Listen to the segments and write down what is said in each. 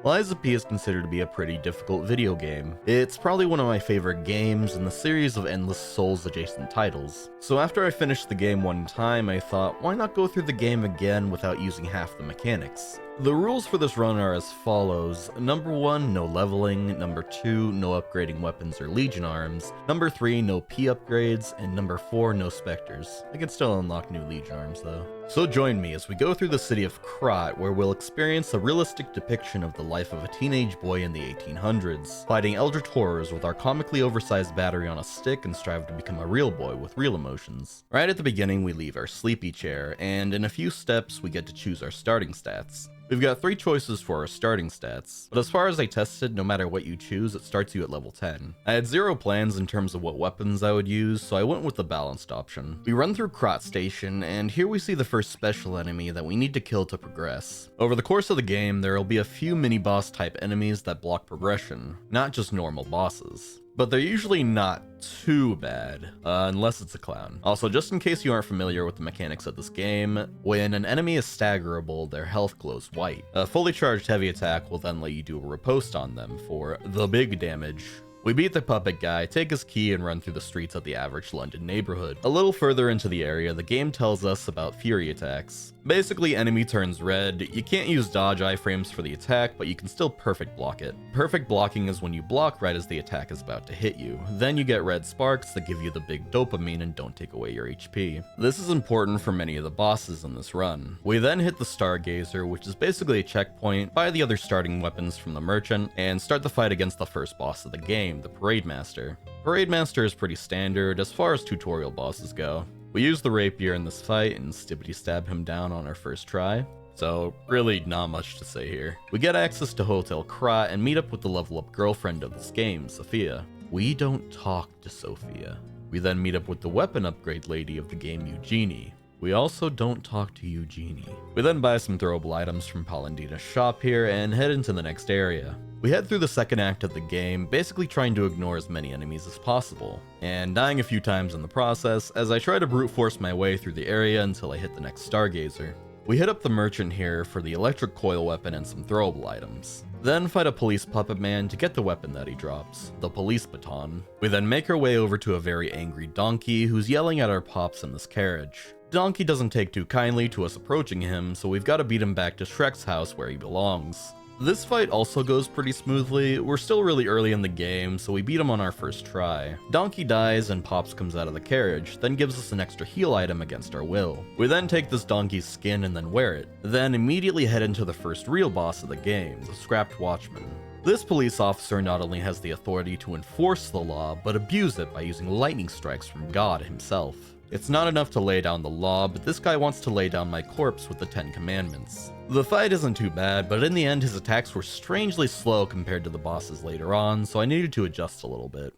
Lies of P is considered to be a pretty difficult video game. It's probably one of my favorite games in the series of endless Souls-adjacent titles. So after I finished the game one time, I thought, why not go through the game again without using half the mechanics? The rules for this run are as follows. Number 1, no leveling. Number 2, no upgrading weapons or Legion arms. Number 3, no P upgrades. And number 4, no specters. I can still unlock new Legion arms though. So join me as we go through the city of Krat, where we'll experience a realistic depiction of the life of a teenage boy in the 1800s, fighting eldritch horrors with our comically oversized battery on a stick and strive to become a real boy with real emotions. Right at the beginning we leave our sleepy chair, and in a few steps we get to choose our starting stats. We've got 3 choices for our starting stats, but as far as I tested, no matter what you choose, it starts you at level 10. I had 0 plans in terms of what weapons I would use, so I went with the balanced option. We run through Krat Station, and here we see the first special enemy that we need to kill to progress. Over the course of the game, there will be a few mini-boss type enemies that block progression, not just normal bosses. But they're usually not too bad, unless it's a clown. Also, just in case you aren't familiar with the mechanics of this game, when an enemy is staggerable, their health glows white. A fully charged heavy attack will then let you do a riposte on them for the big damage. We beat the puppet guy, take his key, and run through the streets of the average London neighborhood. A little further into the area, the game tells us about fury attacks. Basically, enemy turns red. You can't use dodge iframes for the attack, but you can still perfect block it. Perfect blocking is when you block right as the attack is about to hit you. Then you get red sparks that give you the big dopamine and don't take away your HP. This is important for many of the bosses in this run. We then hit the Stargazer, which is basically a checkpoint, buy the other starting weapons from the merchant, and start the fight against the first boss of the game, the Parade Master. Parade Master is pretty standard as far as tutorial bosses go. We use the rapier in this fight and stibbity stab him down on our first try. So really not much to say here. We get access to Hotel Krat and meet up with the level up girlfriend of this game, Sophia. We don't talk to Sophia. We then meet up with the weapon upgrade lady of the game, Eugenie. We also don't talk to Eugenie. We then buy some throwable items from Polendina's shop here and head into the next area. We head through the second act of the game, basically trying to ignore as many enemies as possible, and dying a few times in the process as I try to brute force my way through the area until I hit the next Stargazer. We hit up the merchant here for the electric coil weapon and some throwable items. Then fight a police puppet man to get the weapon that he drops, the police baton. We then make our way over to a very angry donkey who's yelling at our pops in this carriage. Donkey doesn't take too kindly to us approaching him, so we've got to beat him back to Shrek's house where he belongs. This fight also goes pretty smoothly. We're still really early in the game, so we beat him on our first try. Donkey dies and Pops comes out of the carriage, then gives us an extra heal item against our will. We then take this donkey's skin and then wear it, then immediately head into the first real boss of the game, the Scrapped Watchman. This police officer not only has the authority to enforce the law, but abuse it by using lightning strikes from God himself. It's not enough to lay down the law, but this guy wants to lay down my corpse with the 10 Commandments. The fight isn't too bad, but in the end his attacks were strangely slow compared to the bosses later on, so I needed to adjust a little bit.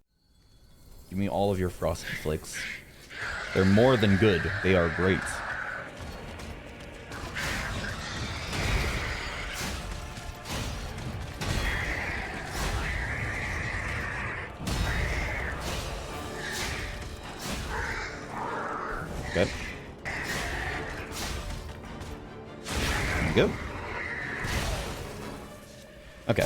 Give me all of your Frosty Flakes. They're more than good, they are great. Okay. There we go. Okay.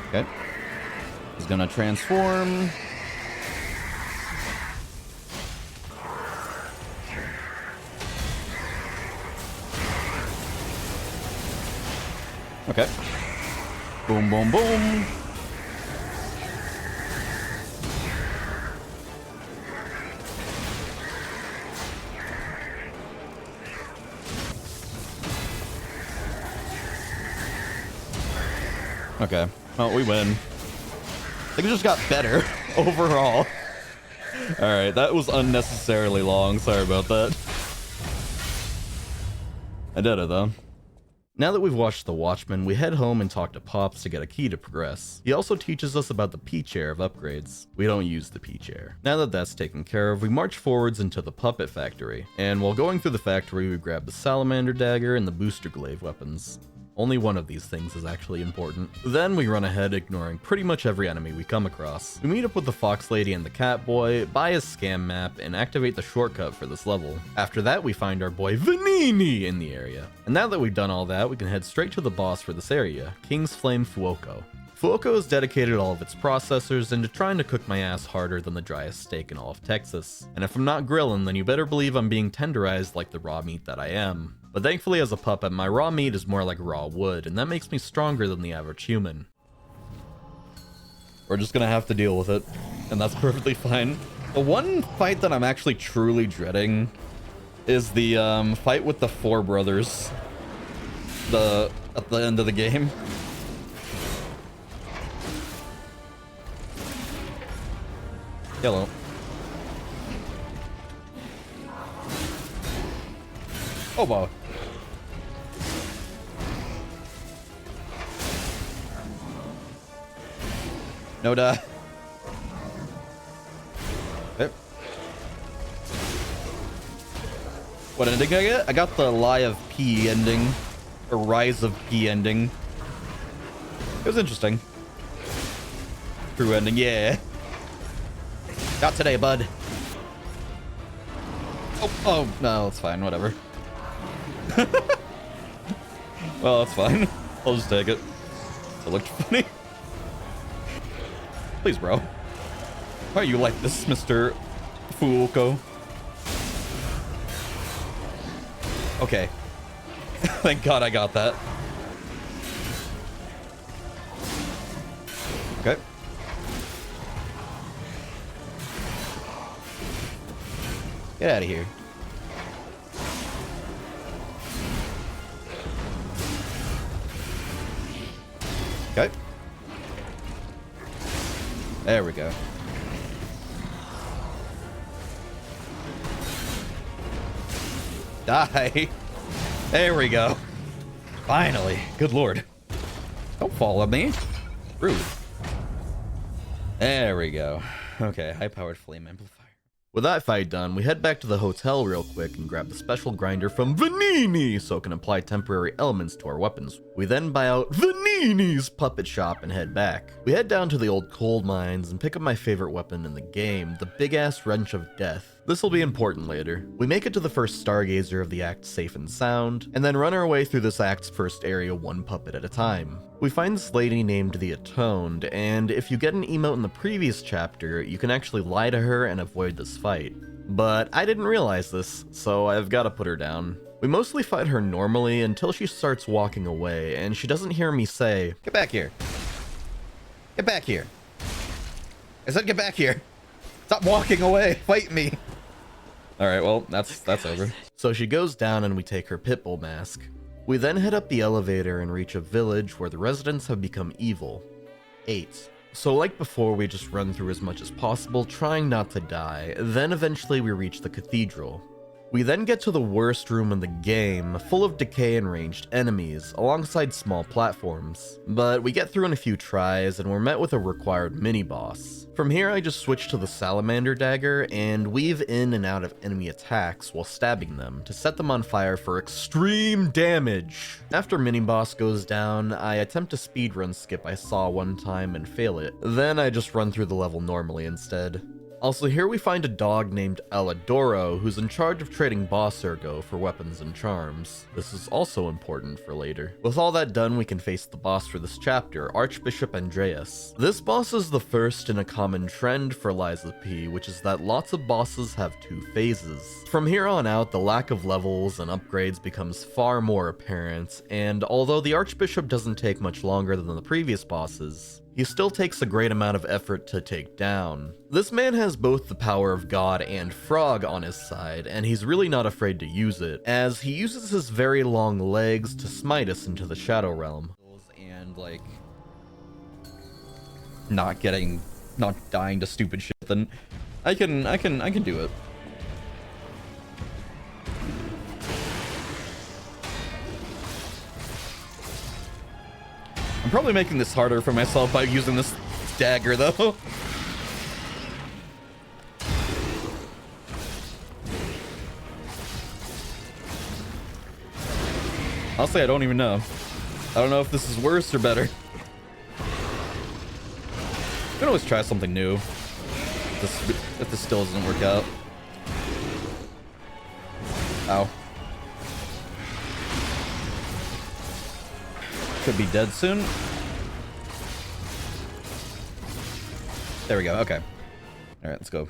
Okay. He's gonna transform. Okay. Boom, boom, boom. Okay. Oh, we win. I think it just got better overall. Alright, that was unnecessarily long. Sorry about that. I did it though. Now that we've watched The Watchman, we head home and talk to Pops to get a key to progress. He also teaches us about the P-chair of upgrades. We don't use the P-chair. Now that that's taken care of, we march forwards into the Puppet Factory. And while going through the factory, we grab the Salamander Dagger and the Booster Glaive weapons. Only one of these things is actually important. Then we run ahead, ignoring pretty much every enemy we come across. We meet up with the Fox Lady and the Cat Boy, buy a scam map, and activate the shortcut for this level. After that, we find our boy Vanini in the area. And now that we've done all that, we can head straight to the boss for this area, King's Flame Fuoco. Fuoco has dedicated all of its processors into trying to cook my ass harder than the driest steak in all of Texas. And if I'm not grilling, then you better believe I'm being tenderized like the raw meat that I am. But thankfully as a puppet, my raw meat is more like raw wood, and that makes me stronger than the average human. We're just gonna have to deal with it, and that's perfectly fine. The one fight that I'm actually truly dreading is the fight with the four brothers. At the end of the game. Hello. Oh wow. No duh. Okay. What ending I get? I got the Lie of P ending. Or Rise of P ending. It was interesting. True ending, yeah. Not today, bud. Oh, no, it's fine, whatever. Well, that's fine. I'll just take it. It looked funny. Please, bro. Why are you like this, Mr. Fuoco? Okay. Thank God I got that. Okay. Get out of here. Okay. There we go. Die. There we go. Finally. Good lord. Don't fall on me. Rude. There we go. Okay, high-powered flame amplifier. With that fight done, we head back to the hotel real quick and grab the special grinder from Vanini so it can apply temporary elements to our weapons. We then buy out Vanini's puppet shop and head back. We head down to the old coal mines and pick up my favorite weapon in the game, the big-ass wrench of death. This will be important later. We make it to the first Stargazer of the act safe and sound, and then run our way through this act's first area one puppet at a time. We find this lady named the Atoned, and if you get an emote in the previous chapter, you can actually lie to her and avoid this fight. But I didn't realize this, so I've gotta put her down. We mostly fight her normally until she starts walking away, and she doesn't hear me say, "Get back here. Get back here. I said get back here. Stop walking away. Fight me." Alright, well, that's over. So she goes down and we take her pitbull mask. We then head up the elevator and reach a village where the residents have become evil. 8. So like before, we just run through as much as possible, trying not to die. Then eventually we reach the cathedral. We then get to the worst room in the game, full of decay and ranged enemies, alongside small platforms. But we get through in a few tries, and we're met with a required mini-boss. From here I just switch to the salamander dagger, and weave in and out of enemy attacks while stabbing them, to set them on fire for extreme damage. After mini-boss goes down, I attempt a speedrun skip I saw one time and fail it. Then I just run through the level normally instead. Also, here we find a dog named Aladoro, who's in charge of trading boss ergo for weapons and charms. This is also important for later. With all that done, we can face the boss for this chapter, Archbishop Andreas. This boss is the first in a common trend for Lies of P, which is that lots of bosses have 2 phases. From here on out, the lack of levels and upgrades becomes far more apparent, and although the Archbishop doesn't take much longer than the previous bosses, he still takes a great amount of effort to take down. This man has both the power of God and Frog on his side, and he's really not afraid to use it, as he uses his very long legs to smite us into the Shadow Realm. And like, not dying to stupid shit, then I can do it. I'm probably making this harder for myself by using this dagger, though. Honestly, I don't even know. I don't know if this is worse or better. We can always try something new if this still doesn't work out. Ow. Could be dead soon. There we go. Okay. All right, let's go.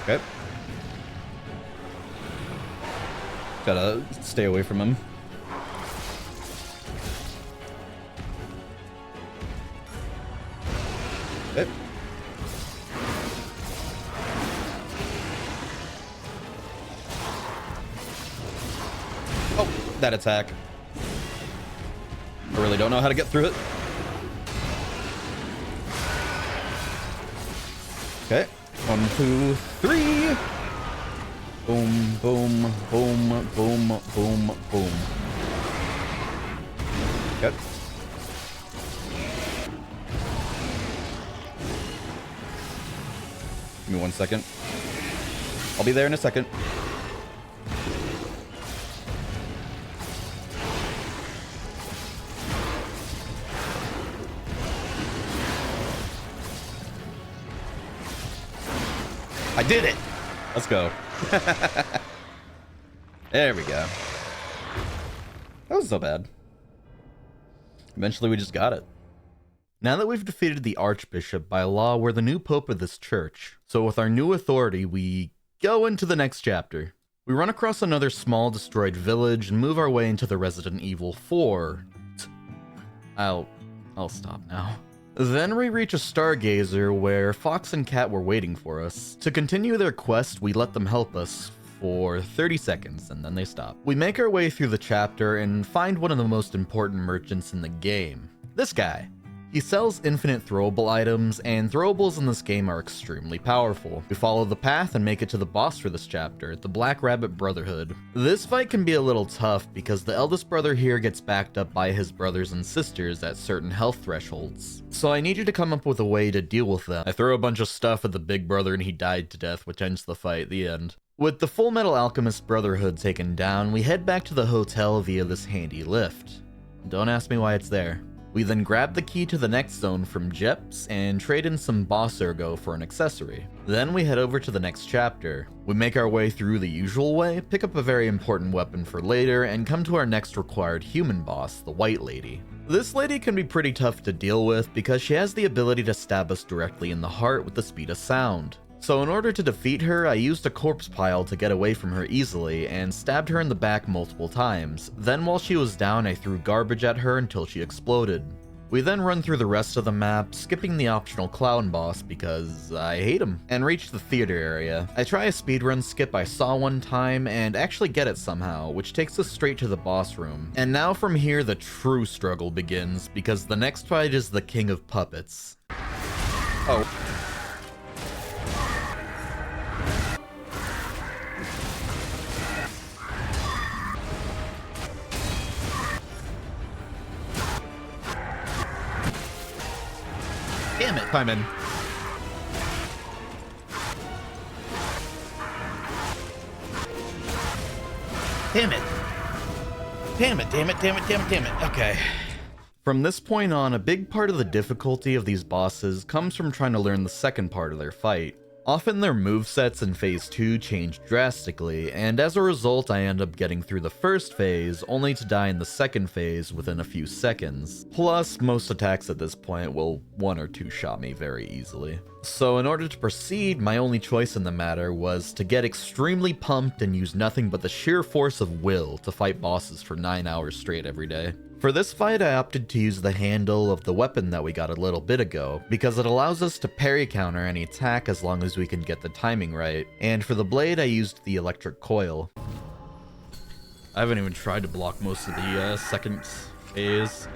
Okay. Gotta stay away from him. Okay. Oh, that attack. I really don't know how to get through it. Okay. 1, 2, 3. Boom, boom, boom, boom, boom, boom. Yep. Give me 1 second. I'll be there in a second. I did it! Let's go. There we go. That wasn't so bad. Eventually we just got it. Now that we've defeated the Archbishop, by law, we're the new pope of this church. So with our new authority, we go into the next chapter. We run across another small destroyed village and move our way into the Resident Evil 4. I'll stop now. Then we reach a stargazer where Fox and Cat were waiting for us. To continue their quest, we let them help us for 30 seconds, and then they stop. We make our way through the chapter and find one of the most important merchants in the game. This guy. He sells infinite throwable items, and throwables in this game are extremely powerful. We follow the path and make it to the boss for this chapter, the Black Rabbit Brotherhood. This fight can be a little tough because the eldest brother here gets backed up by his brothers and sisters at certain health thresholds. So I need you to come up with a way to deal with them. I throw a bunch of stuff at the big brother and he died to death, which ends the fight, the end. With the Full Metal Alchemist Brotherhood taken down, we head back to the hotel via this handy lift. Don't ask me why it's there. We then grab the key to the next zone from Jeps and trade in some boss ergo for an accessory. Then we head over to the next chapter. We make our way through the usual way, pick up a very important weapon for later, and come to our next required human boss, the White Lady. This lady can be pretty tough to deal with because she has the ability to stab us directly in the heart with the speed of sound. So in order to defeat her, I used a corpse pile to get away from her easily and stabbed her in the back multiple times. Then while she was down, I threw garbage at her until she exploded. We then run through the rest of the map, skipping the optional clown boss because I hate him, and reach the theater area. I try a speedrun skip I saw one time and actually get it somehow, which takes us straight to the boss room. And now from here the true struggle begins, because the next fight is the King of Puppets. Oh. Damn it, I'm in. Damn it. Damn it, damn it, damn it, damn it, damn it. Okay. From this point on, a big part of the difficulty of these bosses comes from trying to learn the second part of their fight. Often their movesets in Phase 2 change drastically, and as a result I end up getting through the first phase, only to die in the second phase within a few seconds. Plus, most attacks at this point will one or two shot me very easily. So in order to proceed, my only choice in the matter was to get extremely pumped and use nothing but the sheer force of will to fight bosses for 9 hours straight every day. For this fight, I opted to use the handle of the weapon that we got a little bit ago, because it allows us to parry counter any attack as long as we can get the timing right. And for the blade, I used the electric coil. I haven't even tried to block most of the second phase.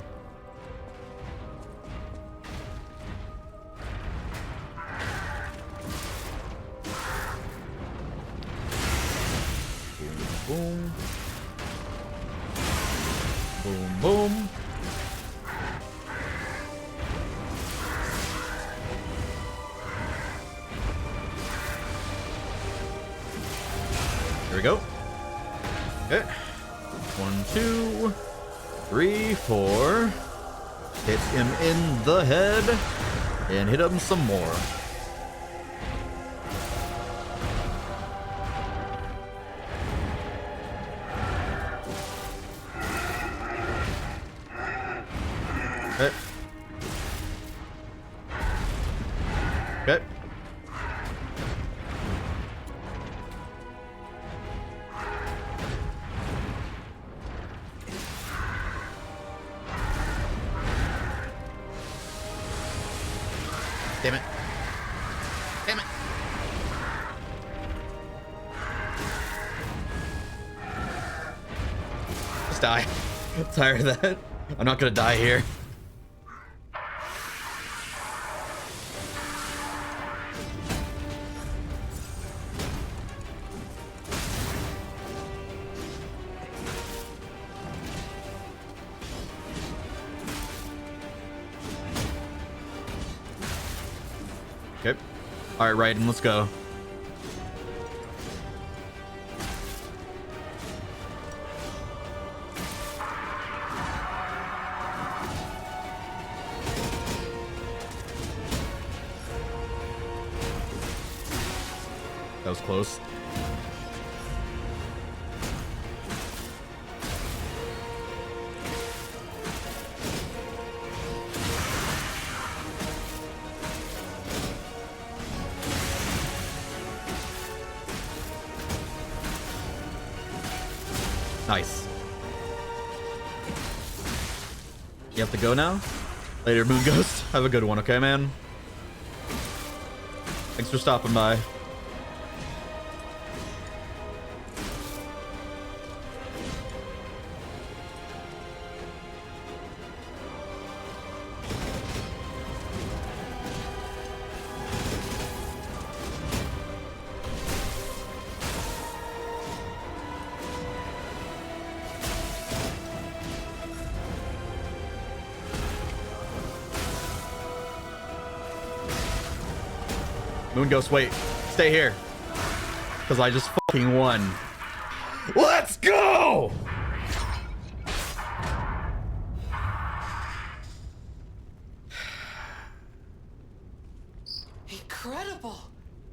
Boom, boom. Boom, boom. There we go. Okay. 1, 2, 3, 4. Hit him in the head. And hit him some more. Okay. Okay. Damn it. Damn it. Just die. I'm tired of that. I'm not gonna die here. Okay. All right, Raiden, let's go. That was close. Nice. You have to go now? Later, Moon Ghost. Have a good one, okay, man? Thanks for stopping by. Moon Ghost, wait. Stay here. Because I just fucking won. Let's go! Incredible!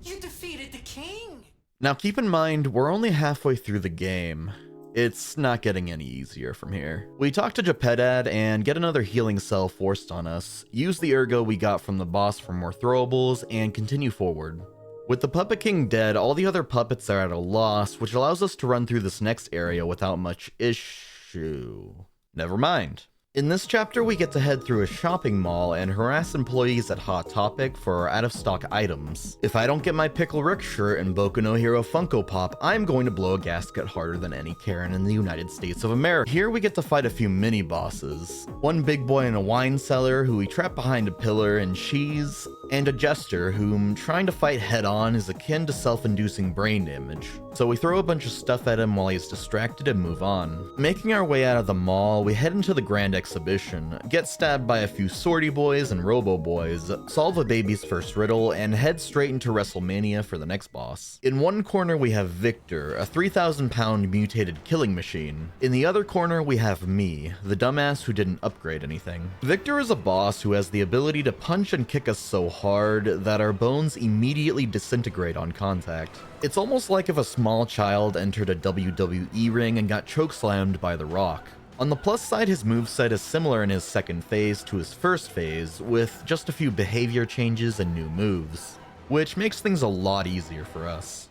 You defeated the king! Now keep in mind, we're only halfway through the game. It's not getting any easier from here. We talk to Japedad and get another healing cell forced on us, use the ergo we got from the boss for more throwables, and continue forward. With the Puppet King dead, all the other puppets are at a loss, which allows us to run through this next area without much issue. Never mind. In this chapter, we get to head through a shopping mall and harass employees at Hot Topic for our out-of-stock items. If I don't get my Pickle Rick shirt and Boku no Hero Funko Pop, I'm going to blow a gasket harder than any Karen in the United States of America. Here we get to fight a few mini-bosses. One big boy in a wine cellar who we trap behind a pillar and cheese, and a jester whom trying to fight head-on is akin to self-inducing brain damage. So we throw a bunch of stuff at him while he's distracted and move on. Making our way out of the mall, we head into the Grand Exhibition, get stabbed by a few sortie boys and robo boys, solve a baby's first riddle, and head straight into WrestleMania for the next boss. In one corner we have Victor, a 3,000-pound mutated killing machine. In the other corner we have me, the dumbass who didn't upgrade anything. Victor is a boss who has the ability to punch and kick us so hard that our bones immediately disintegrate on contact. It's almost like if a small child entered a WWE ring and got chokeslammed by The Rock. On the plus side, his moveset is similar in his second phase to his first phase, with just a few behavior changes and new moves, which makes things a lot easier for us.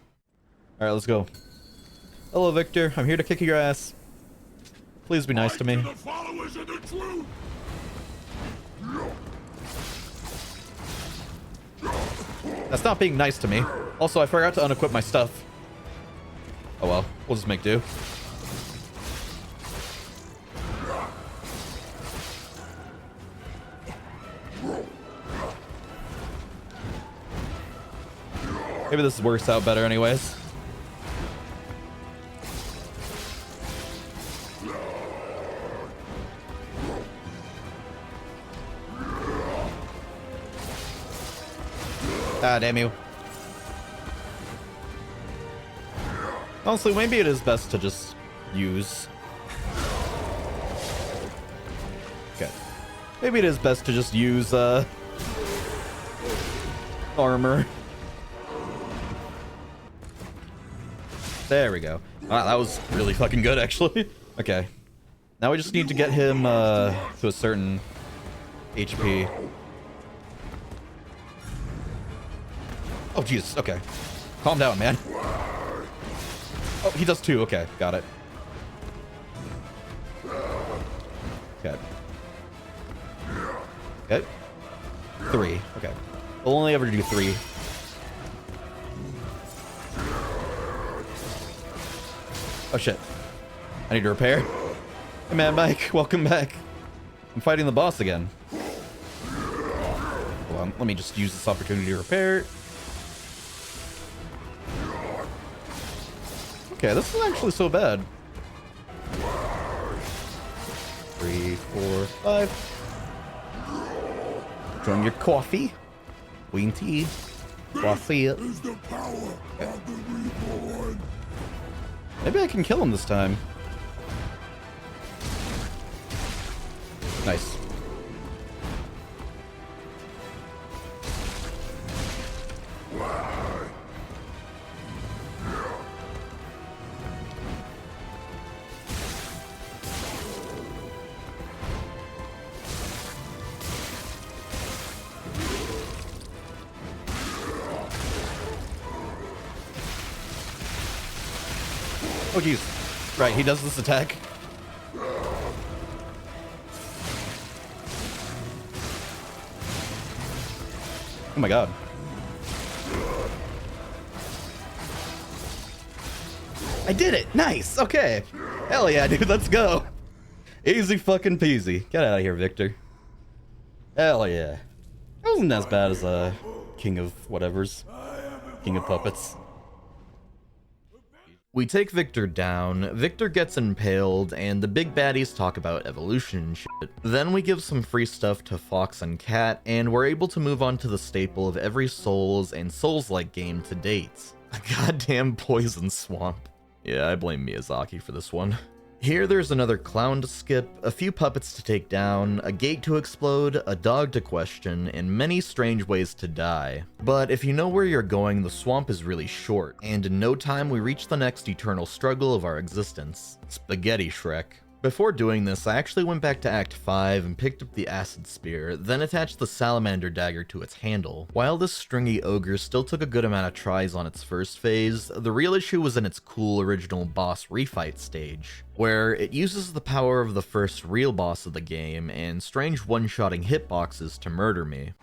Alright, let's go. Hello, Victor. I'm here to kick your ass. Please be nice to me. That's not being nice to me. Also, I forgot to unequip my stuff. Oh well, we'll just make do. Maybe this works out better anyways. Ah, damn you. Honestly, maybe it is best to just use... Okay. Maybe it is best to just use, armor. There we go. Wow, that was really fucking good, actually. Okay. Now we just need to get him, to a certain HP. Oh, Jesus. Okay. Calm down, man. Oh, he does too. Okay, got it. Okay. Okay. 3. Okay. We'll only ever do 3. Oh, shit. I need to repair. Hey, man, Mike. Welcome back. I'm fighting the boss again. Hold on. Let me just use this opportunity to repair. Okay, this is actually so bad. 3, 4, 5. Join your coffee. Green tea. Coffee. Okay. Maybe I can kill him this time. Nice. Oh, jeez. Right, he does this attack. Oh my god. I did it! Nice! Okay. Hell yeah, dude, let's go. Easy fucking peasy. Get out of here, Victor. Hell yeah. That wasn't as bad as King of whatevers. King of Puppets. We take Victor down, Victor gets impaled, and the big baddies talk about evolution and shit. Then we give some free stuff to Fox and Cat, and we're able to move on to the staple of every Souls and Souls-like game to date. A goddamn poison swamp. Yeah, I blame Miyazaki for this one. Here there's another clown to skip, a few puppets to take down, a gate to explode, a dog to question, and many strange ways to die. But if you know where you're going, the swamp is really short, and in no time we reach the next eternal struggle of our existence. Spaghetti Shrek. Before doing this, I actually went back to Act 5 and picked up the Acid Spear, then attached the Salamander Dagger to its handle. While this stringy ogre still took a good amount of tries on its first phase, the real issue was in its cool original boss refight stage, where it uses the power of the first real boss of the game and strange one-shotting hitboxes to murder me.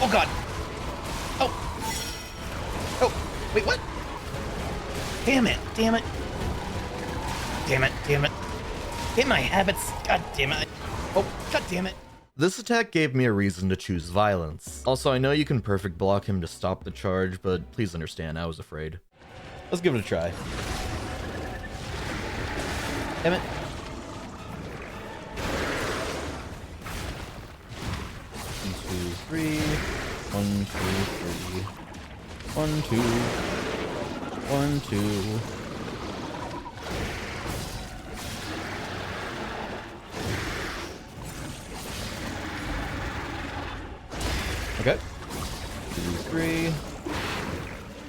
Oh god! Oh! Oh, wait, what? Damn it, damn it. Damn it, damn it. Hit my habits, god damn it. Oh, god damn it. This attack gave me a reason to choose violence. Also, I know you can perfect block him to stop the charge, but please understand, I was afraid. Let's give it a try. Damn it. One, two, three. 1, 2, 3. 1, 2. 1, 2. Okay. 2, 3.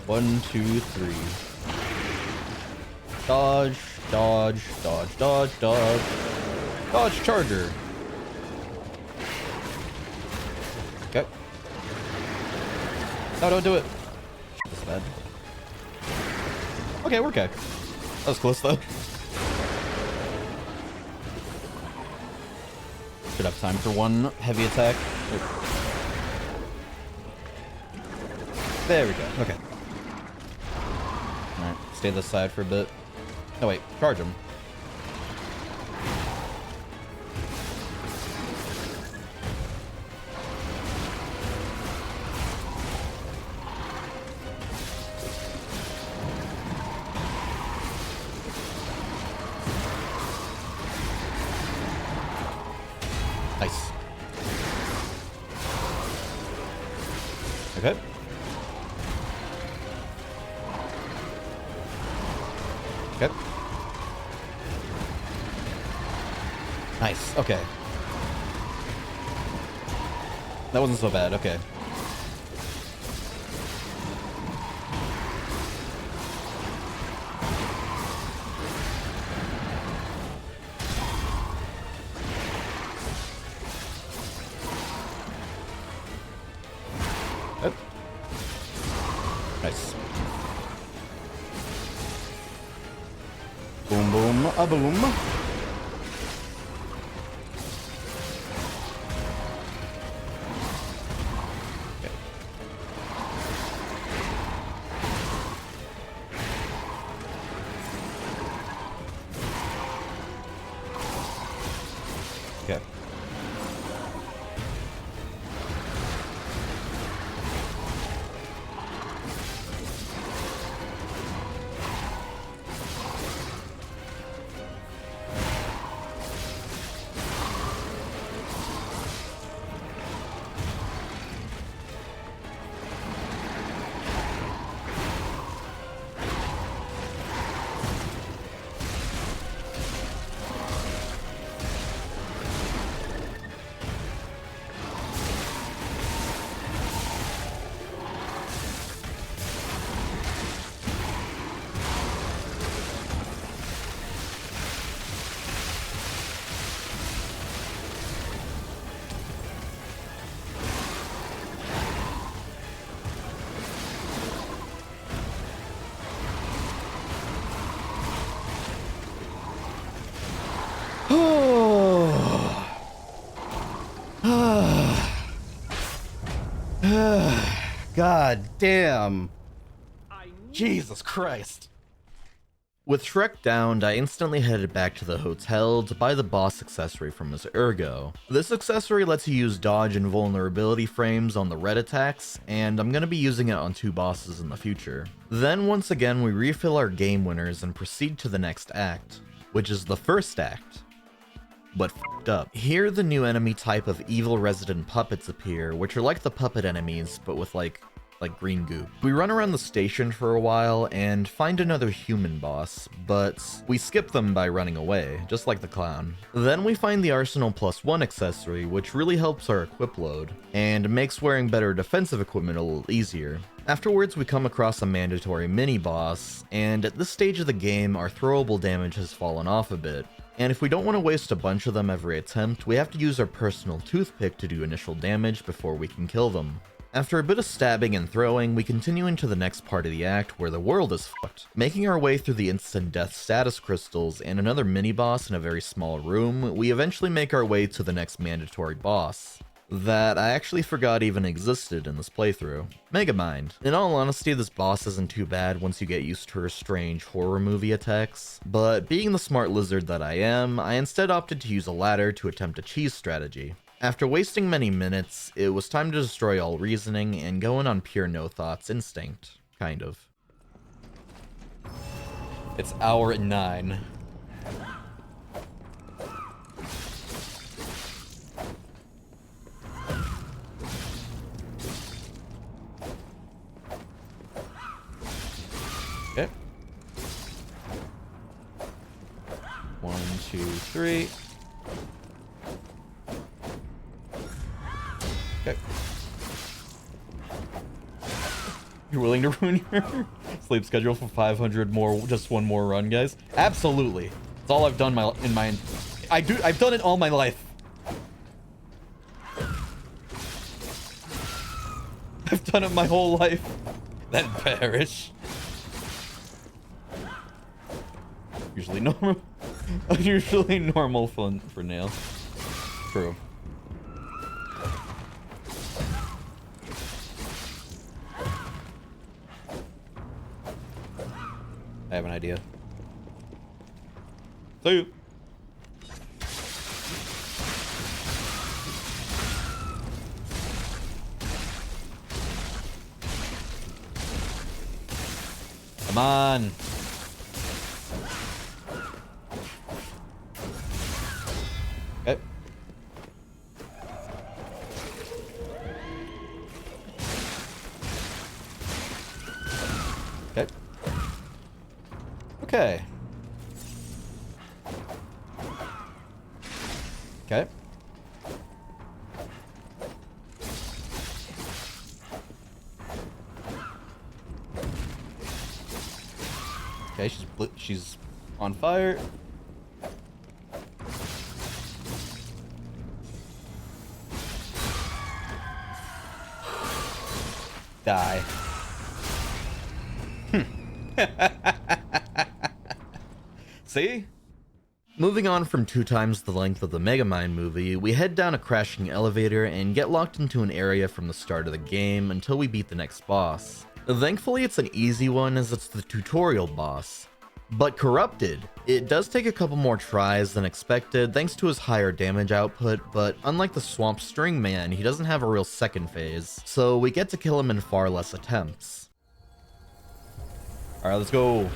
1, 2, 3. Dodge, dodge, dodge, dodge, dodge. Dodge charger. Okay. No, don't do it. That's bad. Okay, we're okay. That was close though. Should have time for one heavy attack. There we go. Okay. Alright, stay this side for a bit. No, wait. Charge him. Nice. Okay. Okay. Nice. Okay. That wasn't so bad. Okay. Oh. Nice. Boom, boom, a boom. Okay. God damn. Jesus Christ. With Shrek downed, I instantly headed back to the hotel to buy the boss accessory from his Ergo. This accessory lets you use dodge and vulnerability frames on the red attacks, and I'm gonna be using it on 2 bosses in the future. Then once again we refill our game winners and proceed to the next act, which is the first act. But f***ed up. Here the new enemy type of evil resident puppets appear, which are like the puppet enemies, but with like green goop. We run around the station for a while and find another human boss, but we skip them by running away, just like the clown. Then we find the Arsenal +1 accessory, which really helps our equip load, and makes wearing better defensive equipment a little easier. Afterwards, we come across a mandatory mini-boss, and at this stage of the game, our throwable damage has fallen off a bit. And if we don't want to waste a bunch of them every attempt, we have to use our personal toothpick to do initial damage before we can kill them. After a bit of stabbing and throwing, we continue into the next part of the act where the world is fucked. Making our way through the instant death status crystals and another mini-boss in a very small room, we eventually make our way to the next mandatory boss that I actually forgot even existed in this playthrough. Megamind. In all honesty, this boss isn't too bad once you get used to her strange horror movie attacks, but being the smart lizard that I am, I instead opted to use a ladder to attempt a cheese strategy. After wasting many minutes, it was time to destroy all reasoning and go in on pure no-thoughts instinct. Kind of. It's hour 9. Okay. 1, 2, 3. Okay. You're willing to ruin your sleep schedule for 500 more, just one more run, guys? Absolutely. It's all I've done I've done it all my life. I've done it my whole life. Then perish. Usually normal fun for Nail. True. I have an idea. See you. Come on. Okay. Okay. Okay. Okay. Okay, she's on fire. Die. See? Moving on from 2 times the length of the Megamind movie, we head down a crashing elevator and get locked into an area from the start of the game until we beat the next boss. Thankfully, it's an easy one as it's the tutorial boss. But Corrupted, it does take a couple more tries than expected thanks to his higher damage output, but unlike the Swamp String Man, he doesn't have a real second phase, so we get to kill him in far less attempts. Alright, let's go.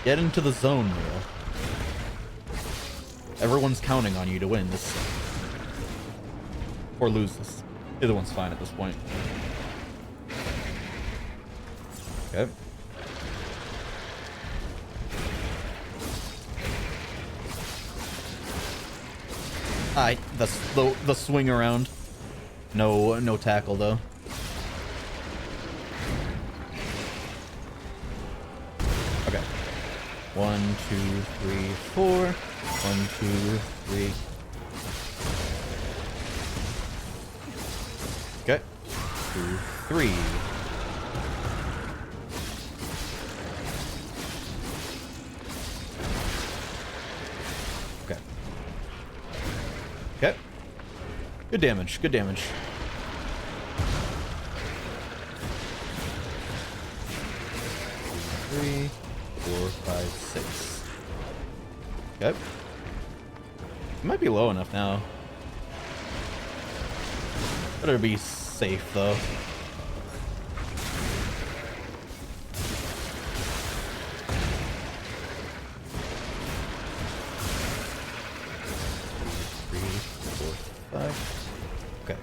Get into the zone, Neil. Everyone's counting on you to win this. Or lose this. Either one's fine at this point. Okay. That's the swing around. No tackle though. Okay. 1, 2, 3, 4. 1, 2, 3. Okay. 2, 3. Okay. Okay. Good damage. Good damage. Three, 4, 5, 6. Okay. It might be low enough now. Better be safe though. Okay.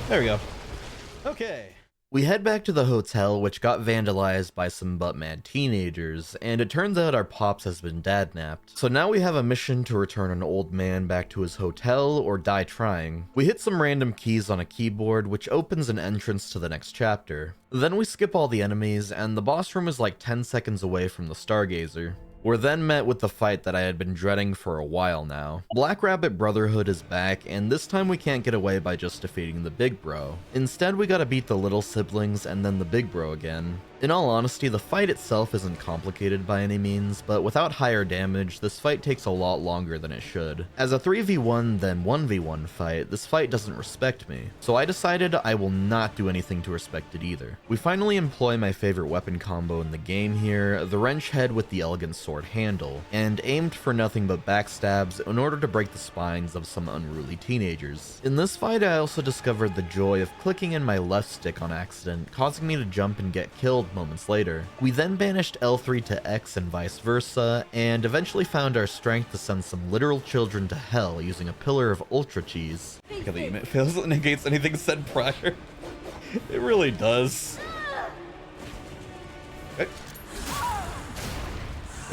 There we go. Okay. We head back to the hotel, which got vandalized by some butt-mad teenagers, and it turns out our Pops has been dadnapped. So now we have a mission to return an old man back to his hotel or die trying. We hit some random keys on a keyboard, which opens an entrance to the next chapter. Then we skip all the enemies, and the boss room is like 10 seconds away from the Stargazer. We're then met with the fight that I had been dreading for a while now. Black Rabbit Brotherhood is back, and this time we can't get away by just defeating the big bro. Instead, we gotta beat the little siblings and then the big bro again. In all honesty, the fight itself isn't complicated by any means, but without higher damage, this fight takes a lot longer than it should. As a 3v1 then 1v1 fight, this fight doesn't respect me, so I decided I will not do anything to respect it either. We finally employ my favorite weapon combo in the game here, the wrench head with the elegant sword handle, and aimed for nothing but backstabs in order to break the spines of some unruly teenagers. In this fight, I also discovered the joy of clicking in my left stick on accident, causing me to jump and get killed moments later. We then banished L3 to X and vice versa, and eventually found our strength to send some literal children to hell using a pillar of ultra cheese. Because the emit fails and negates anything said prior. It really does. Okay.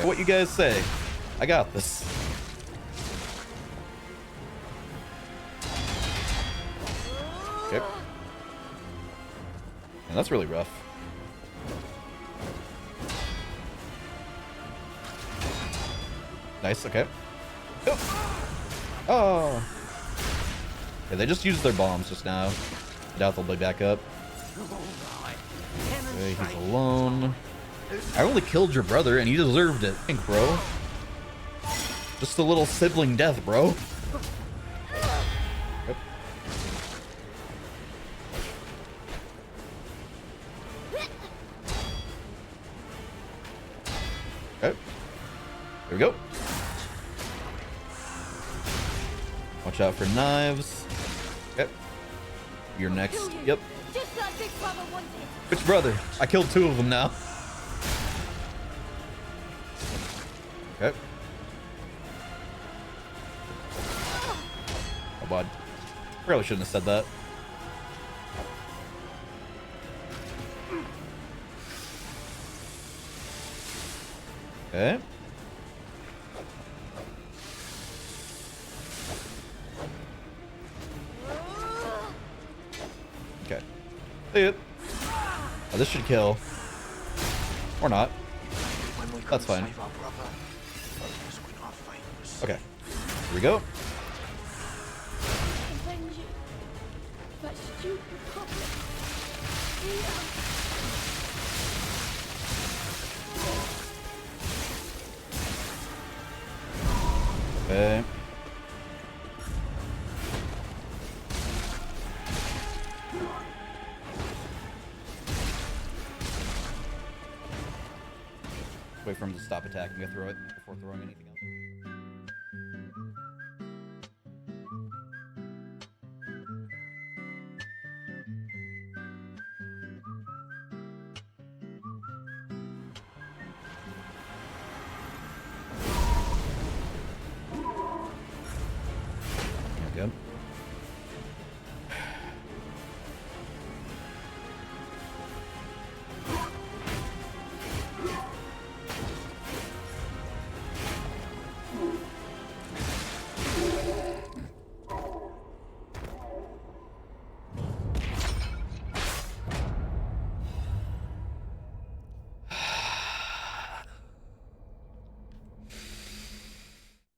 What you guys say? I got this. Okay. And that's really rough. Nice, okay. Oh! Yeah, they just used their bombs just now. I doubt they'll be back up. Okay, he's alone. I only killed your brother and you deserved it. Thank, bro. Just a little sibling death, bro. Yep. Okay. There we go. Watch out for knives. Yep. You're next. Kill you. Yep. Just like Big Brother wanted. Which brother? I killed 2 of them now. Okay. Oh, bud. Probably shouldn't have said that. Okay. Okay. See it. Oh, this should kill. Or not. That's fine. Okay. Here we go. Avenge you. That stupid puppet. Okay. Wait for him to stop attacking to throw it before throwing anything else. Good.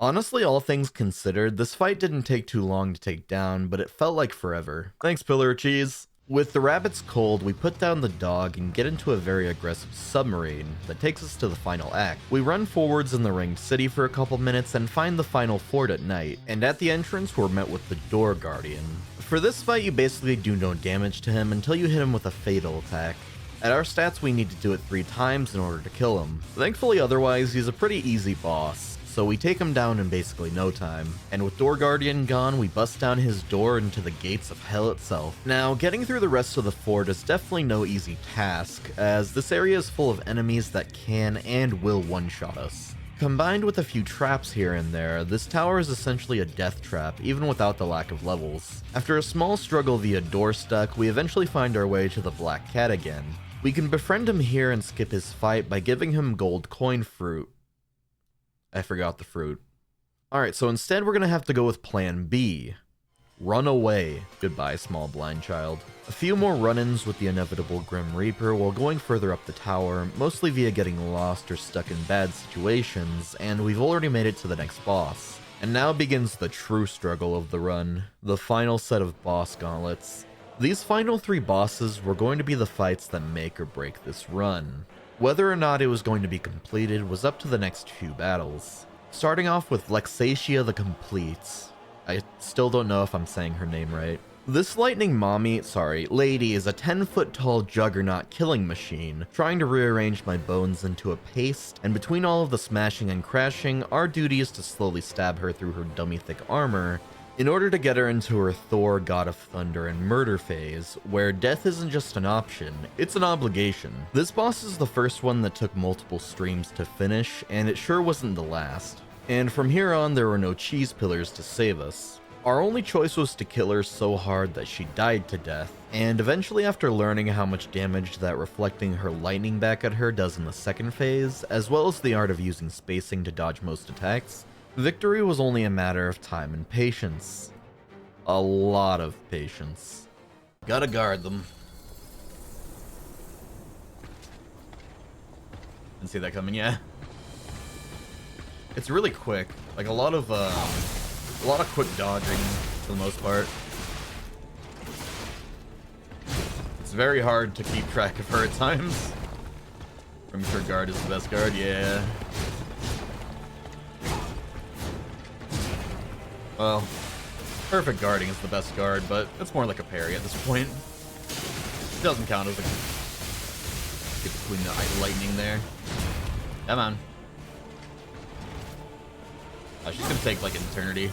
Honestly, all things considered, this fight didn't take too long to take down, but it felt like forever. Thanks, Pillar of Cheese. With the rabbits cold, we put down the dog and get into a very aggressive submarine that takes us to the final act. We run forwards in the ringed city for a couple minutes and find the final fort at night, and at the entrance we're met with the Door Guardian. For this fight, you basically do no damage to him until you hit him with a fatal attack. At our stats, we need to do it 3 times in order to kill him. Thankfully, otherwise, he's a pretty easy boss. So we take him down in basically no time. And with Door Guardian gone, we bust down his door into the gates of hell itself. Now, getting through the rest of the fort is definitely no easy task, as this area is full of enemies that can and will one-shot us. Combined with a few traps here and there, this tower is essentially a death trap, even without the lack of levels. After a small struggle via door stuck, we eventually find our way to the Black Cat again. We can befriend him here and skip his fight by giving him gold coin fruit. I forgot the fruit. Alright, so instead we're gonna have to go with plan B. Run away. Goodbye, small blind child. A few more run-ins with the inevitable Grim Reaper while going further up the tower, mostly via getting lost or stuck in bad situations, and we've already made it to the next boss. And now begins the true struggle of the run, the final set of boss gauntlets. These final 3 bosses were going to be the fights that make or break this run. Whether or not it was going to be completed was up to the next few battles. Starting off with Laxasia the Complete. I still don't know if I'm saying her name right. This lightning lady is a 10-foot tall juggernaut killing machine, trying to rearrange my bones into a paste, and between all of the smashing and crashing, our duty is to slowly stab her through her dummy thick armor, in order to get her into her Thor, God of Thunder and Murder phase, where death isn't just an option, it's an obligation. This boss is the first one that took multiple streams to finish, and it sure wasn't the last. And from here on, there were no cheese pillars to save us. Our only choice was to kill her so hard that she died to death, and eventually after learning how much damage that reflecting her lightning back at her does in the second phase, as well as the art of using spacing to dodge most attacks, victory was only a matter of time and patience. A lot of patience. Gotta guard them. Didn't see that coming, yeah. It's really quick. Like a lot of quick dodging for the most part. It's very hard to keep track of her at times. I'm sure guard is the best guard, yeah. Well, perfect guarding is the best guard, but it's more like a parry at this point. It doesn't count as a... Get between the lightning there. Come on. Oh, she's gonna take like an eternity.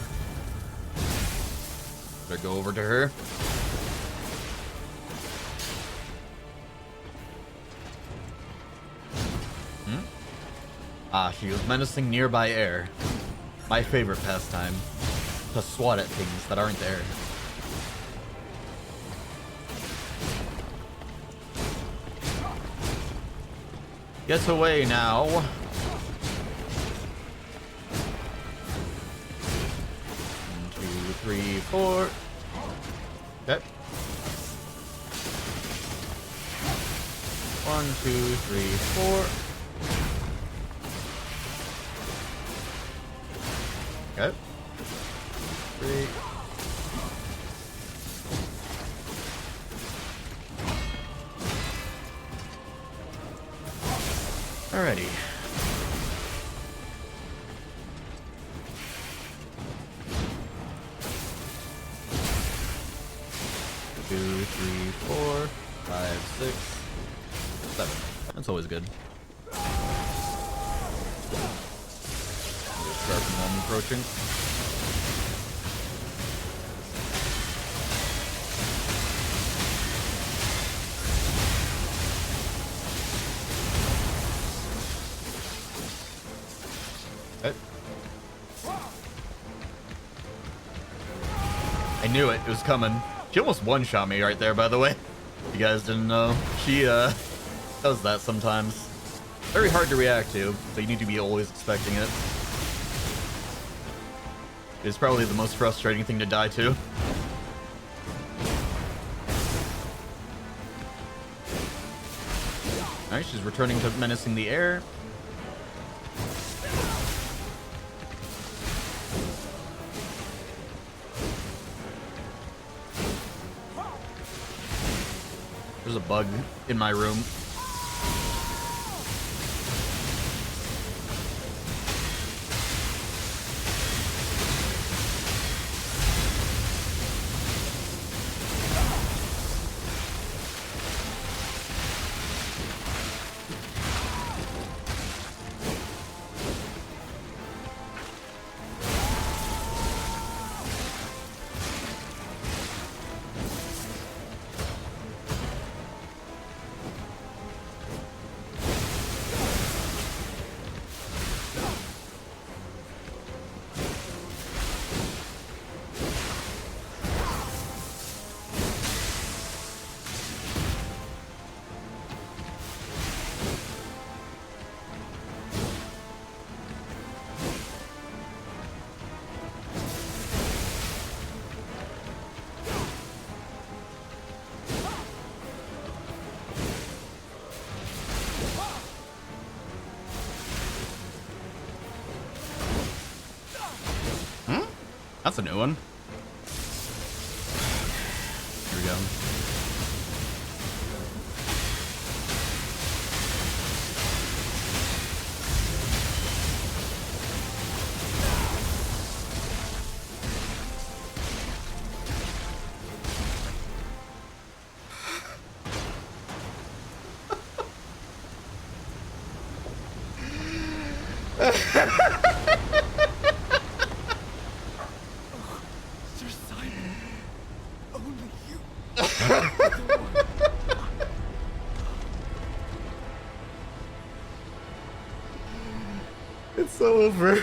Better go over to her. Ah, she was menacing nearby air. My favorite pastime. To swat at things that aren't there. Get away now. 1, 2, 3, 4. Okay. 1, 2, 3, 4. Okay. 3. Alrighty. Two, 3, 4, 5, 6, 7. That's always good. Start from one approaching. Okay. I knew it. It was coming. She almost one-shot me right there, by the way. You guys didn't know. She, does that sometimes. Very hard to react to, so you need to be always expecting it. It's probably the most frustrating thing to die to. Alright, she's returning to menacing the air. There's a bug in my room. That's a new one. Here we go. It's over.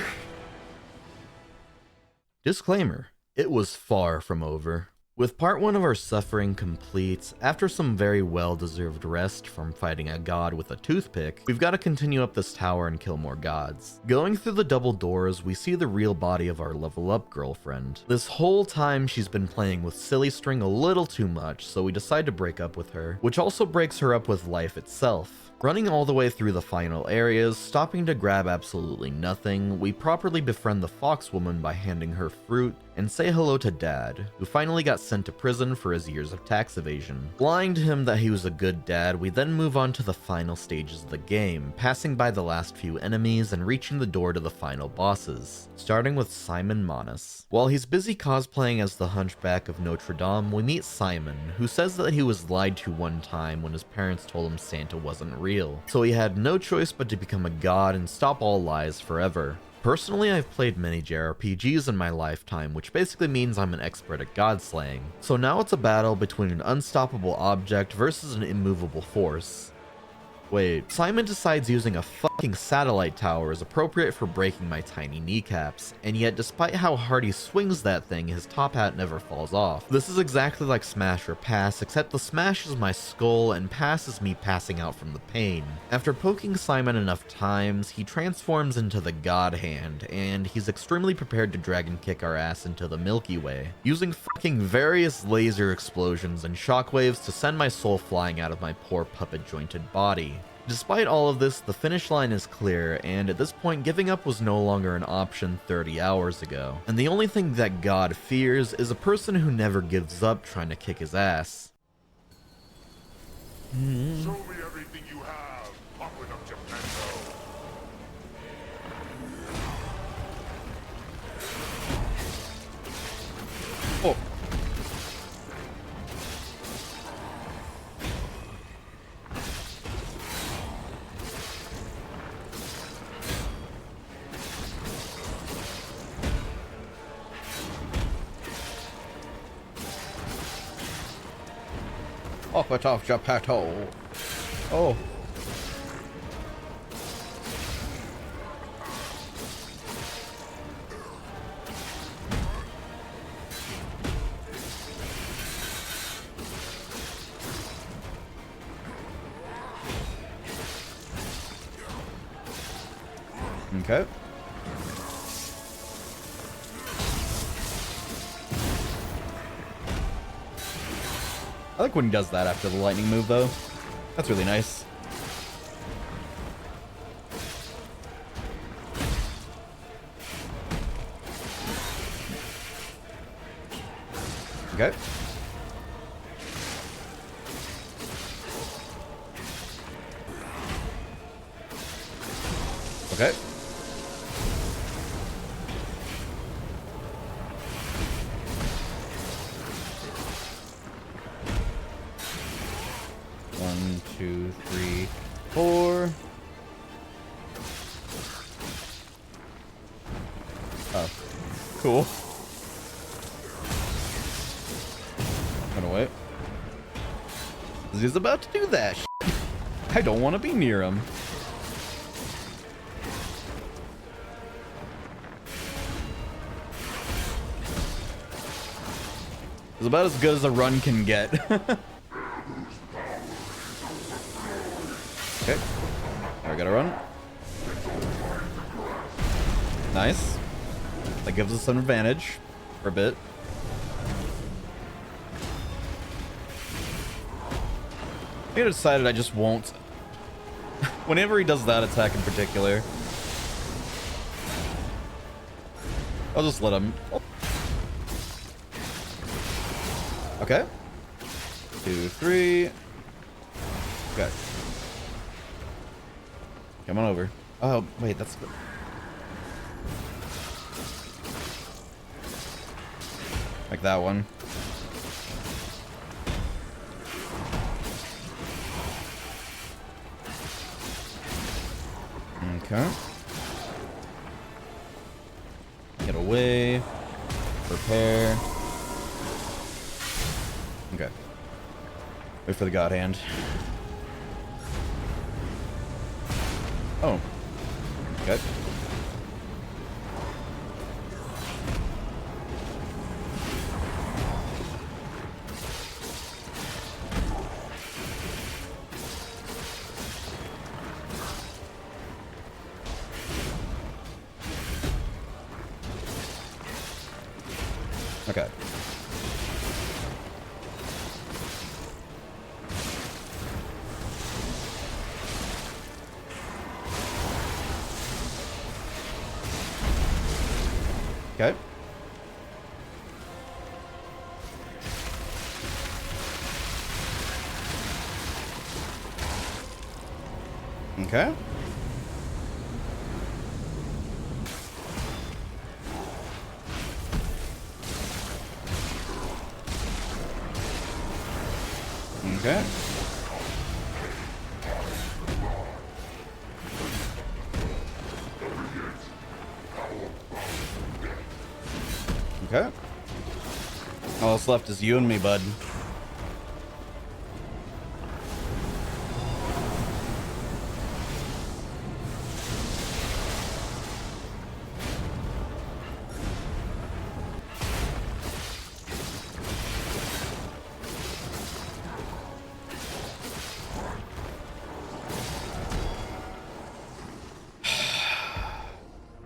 Disclaimer, it was far from over. With part 1 of our suffering complete, after some very well-deserved rest from fighting a god with a toothpick, we've got to continue up this tower and kill more gods. Going through the double doors, we see the real body of our level-up girlfriend. This whole time, she's been playing with Silly String a little too much, so we decide to break up with her, which also breaks her up with life itself. Running all the way through the final areas, stopping to grab absolutely nothing, we properly befriend the fox woman by handing her fruit, and say hello to Dad, who finally got sent to prison for his years of tax evasion. Lying to him that he was a good dad, we then move on to the final stages of the game, passing by the last few enemies and reaching the door to the final bosses, starting with Simon Manus. While he's busy cosplaying as the Hunchback of Notre Dame, we meet Simon, who says that he was lied to one time when his parents told him Santa wasn't real, so he had no choice but to become a god and stop all lies forever. Personally, I've played many JRPGs in my lifetime, which basically means I'm an expert at god slaying. So now it's a battle between an unstoppable object versus an immovable force. Wait, Simon decides using a fucking satellite tower is appropriate for breaking my tiny kneecaps, and yet despite how hard he swings that thing, his top hat never falls off. This is exactly like Smash or Pass, except the Smash is my skull and Pass is me passing out from the pain. After poking Simon enough times, he transforms into the God Hand, and he's extremely prepared to dragon kick our ass into the Milky Way, using fucking various laser explosions and shockwaves to send my soul flying out of my poor puppet-jointed body. Despite all of this, the finish line is clear, and at this point giving up was no longer an option 30 hours ago. And the only thing that God fears is a person who never gives up trying to kick his ass. Show me everything you have, Puppet of Geppetto. Oh. Puppet of Geppetto. Oh. Okay. I like when he does that after the lightning move, though. That's really nice. Okay. Okay. One, two, three, four. Oh, cool. Run away. He's about to do that shit. I don't want to be near him. It's about as good as a run can get. Okay. Now we gotta run. Nice. That gives us an advantage for a bit. I decided I just won't. Whenever he does that attack in particular, I'll just let him. Okay. 2, 3. Okay. Come on over. Oh, wait, that's good. Like that one. Okay. Get away. Prepare. Okay. Wait for the God Hand. Oh. Okay. Okay. Okay. Okay. Okay. Okay. All that's left is you and me, bud.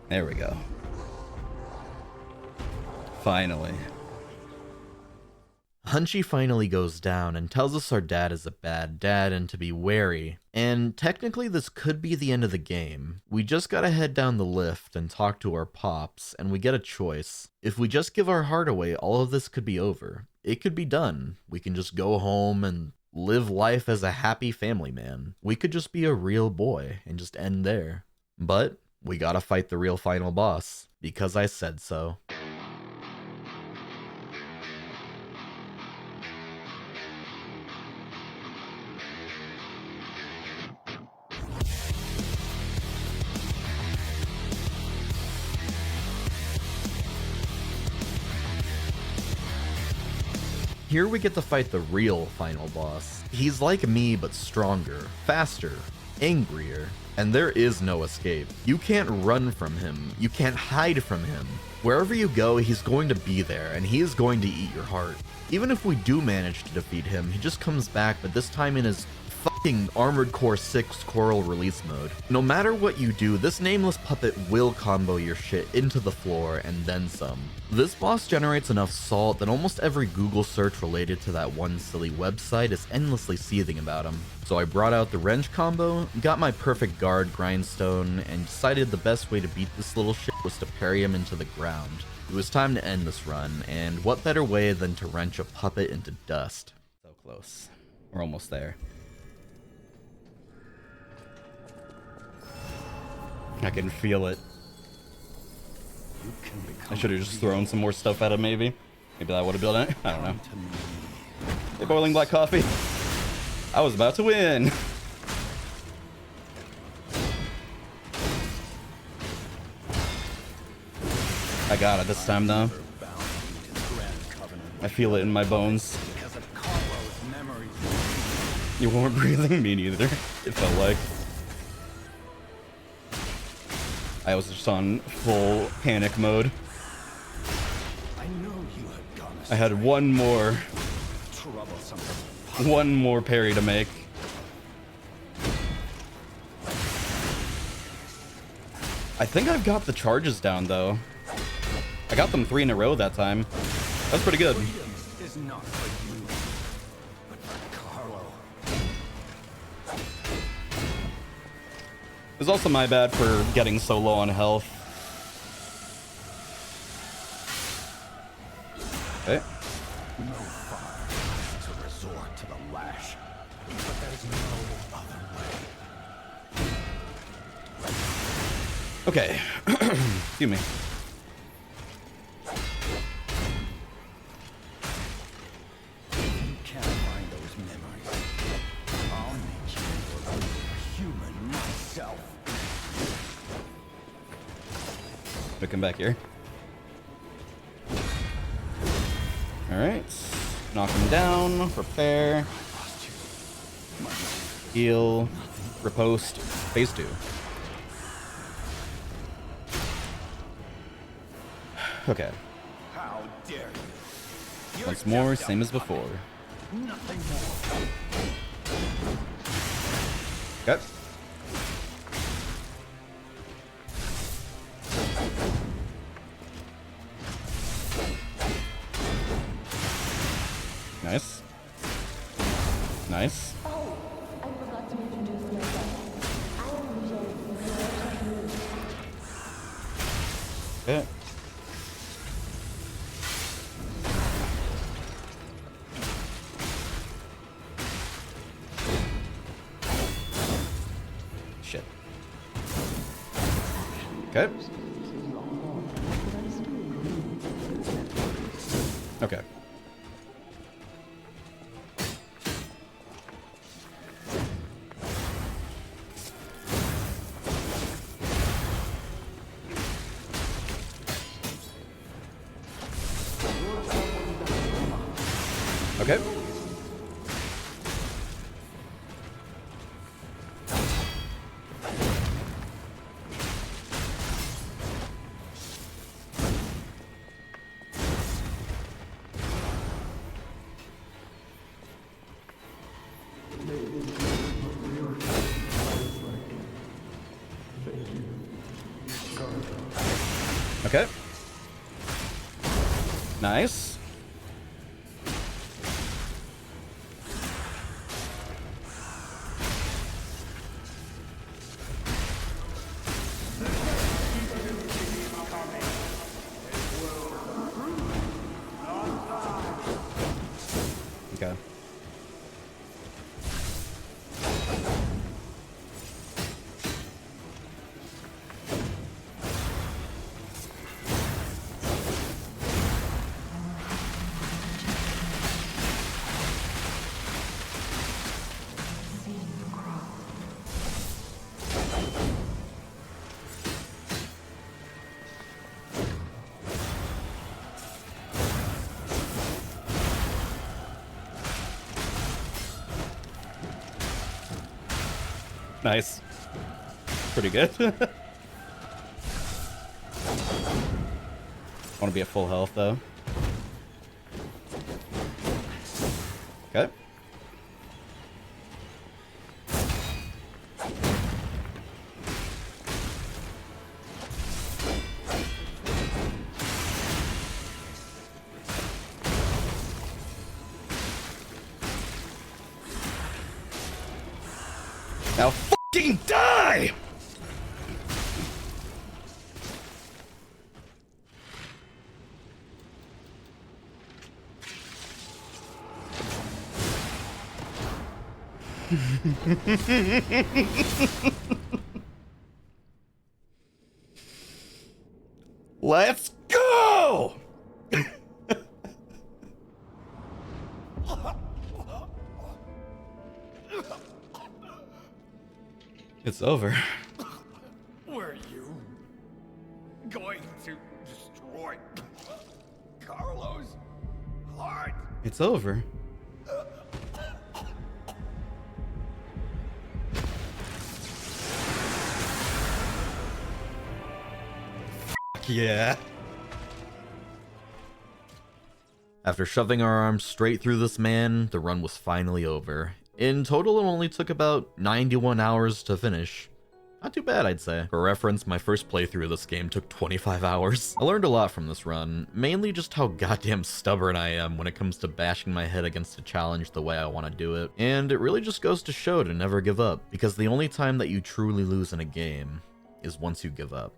There we go. Finally. Hunchy finally goes down and tells us our dad is a bad dad and to be wary. And technically this could be the end of the game. We just gotta head down the lift and talk to our pops, and we get a choice. If we just give our heart away, all of this could be over. It could be done. We can just go home and live life as a happy family man. We could just be a real boy and just end there. But we gotta fight the real final boss, because I said so. Here we get to fight the real final boss. He's like me, but stronger, faster, angrier, and there is no escape. You can't run from him, you can't hide from him. Wherever you go, he's going to be there, and he is going to eat your heart. Even if we do manage to defeat him, he just comes back, but this time in his fucking Armored Core 6 Coral release mode. No matter what you do, this Nameless Puppet will combo your shit into the floor and then some. This boss generates enough salt that almost every Google search related to that one silly website is endlessly seething about him. So I brought out the wrench combo, got my perfect guard grindstone, and decided the best way to beat this little shit was to parry him into the ground. It was time to end this run, and what better way than to wrench a puppet into dust. So close. We're almost there. I can feel it. I should have just thrown some more stuff at him, maybe. Maybe that would have done it. I don't know. Hey, boiling black coffee. I was about to win. I got it this time, though. I feel it in my bones. You weren't breathing? Me neither. It felt like. I was just on full panic mode. I had one more parry to make. I think I've got the charges down though. I got them 3 in a row that time. That's pretty good. It was also my bad for getting so low on health. Okay. No fire to resort to the lash, but there's no other way. Okay. Excuse me. You can't find those memories. I'll make you a human myself. Looking back here. Alright. Knock him down. Prepare. Heal. Riposte. Phase 2. Okay. How dare you? Once more, same as before. Nothing more. Okay. Nice. Nice. Oh, I forgot to introduce myself. I am Michelle from Okay. Shit. Okay. Okay. Okay. Okay. Nice. Okay. Nice. Pretty good. Want to be at full health though. Okay. Now fucking die! Let's go! It's over. Were you going to destroy Carlos' heart? It's over. Yeah. After shoving our arms straight through this man, the run was finally over. In total, it only took about 91 hours to finish. Not too bad, I'd say. For reference, my first playthrough of this game took 25 hours. I learned a lot from this run, mainly just how goddamn stubborn I am when it comes to bashing my head against a challenge the way I want to do it. And it really just goes to show to never give up, because the only time that you truly lose in a game is once you give up.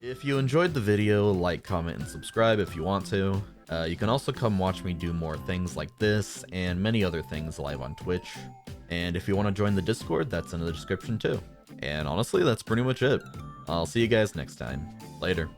If you enjoyed the video, like, comment, and subscribe if you want to. You can also come watch me do more things like this and many other things live on Twitch. And if you want to join the Discord, that's in the description too. And honestly, that's pretty much it. I'll see you guys next time. Later.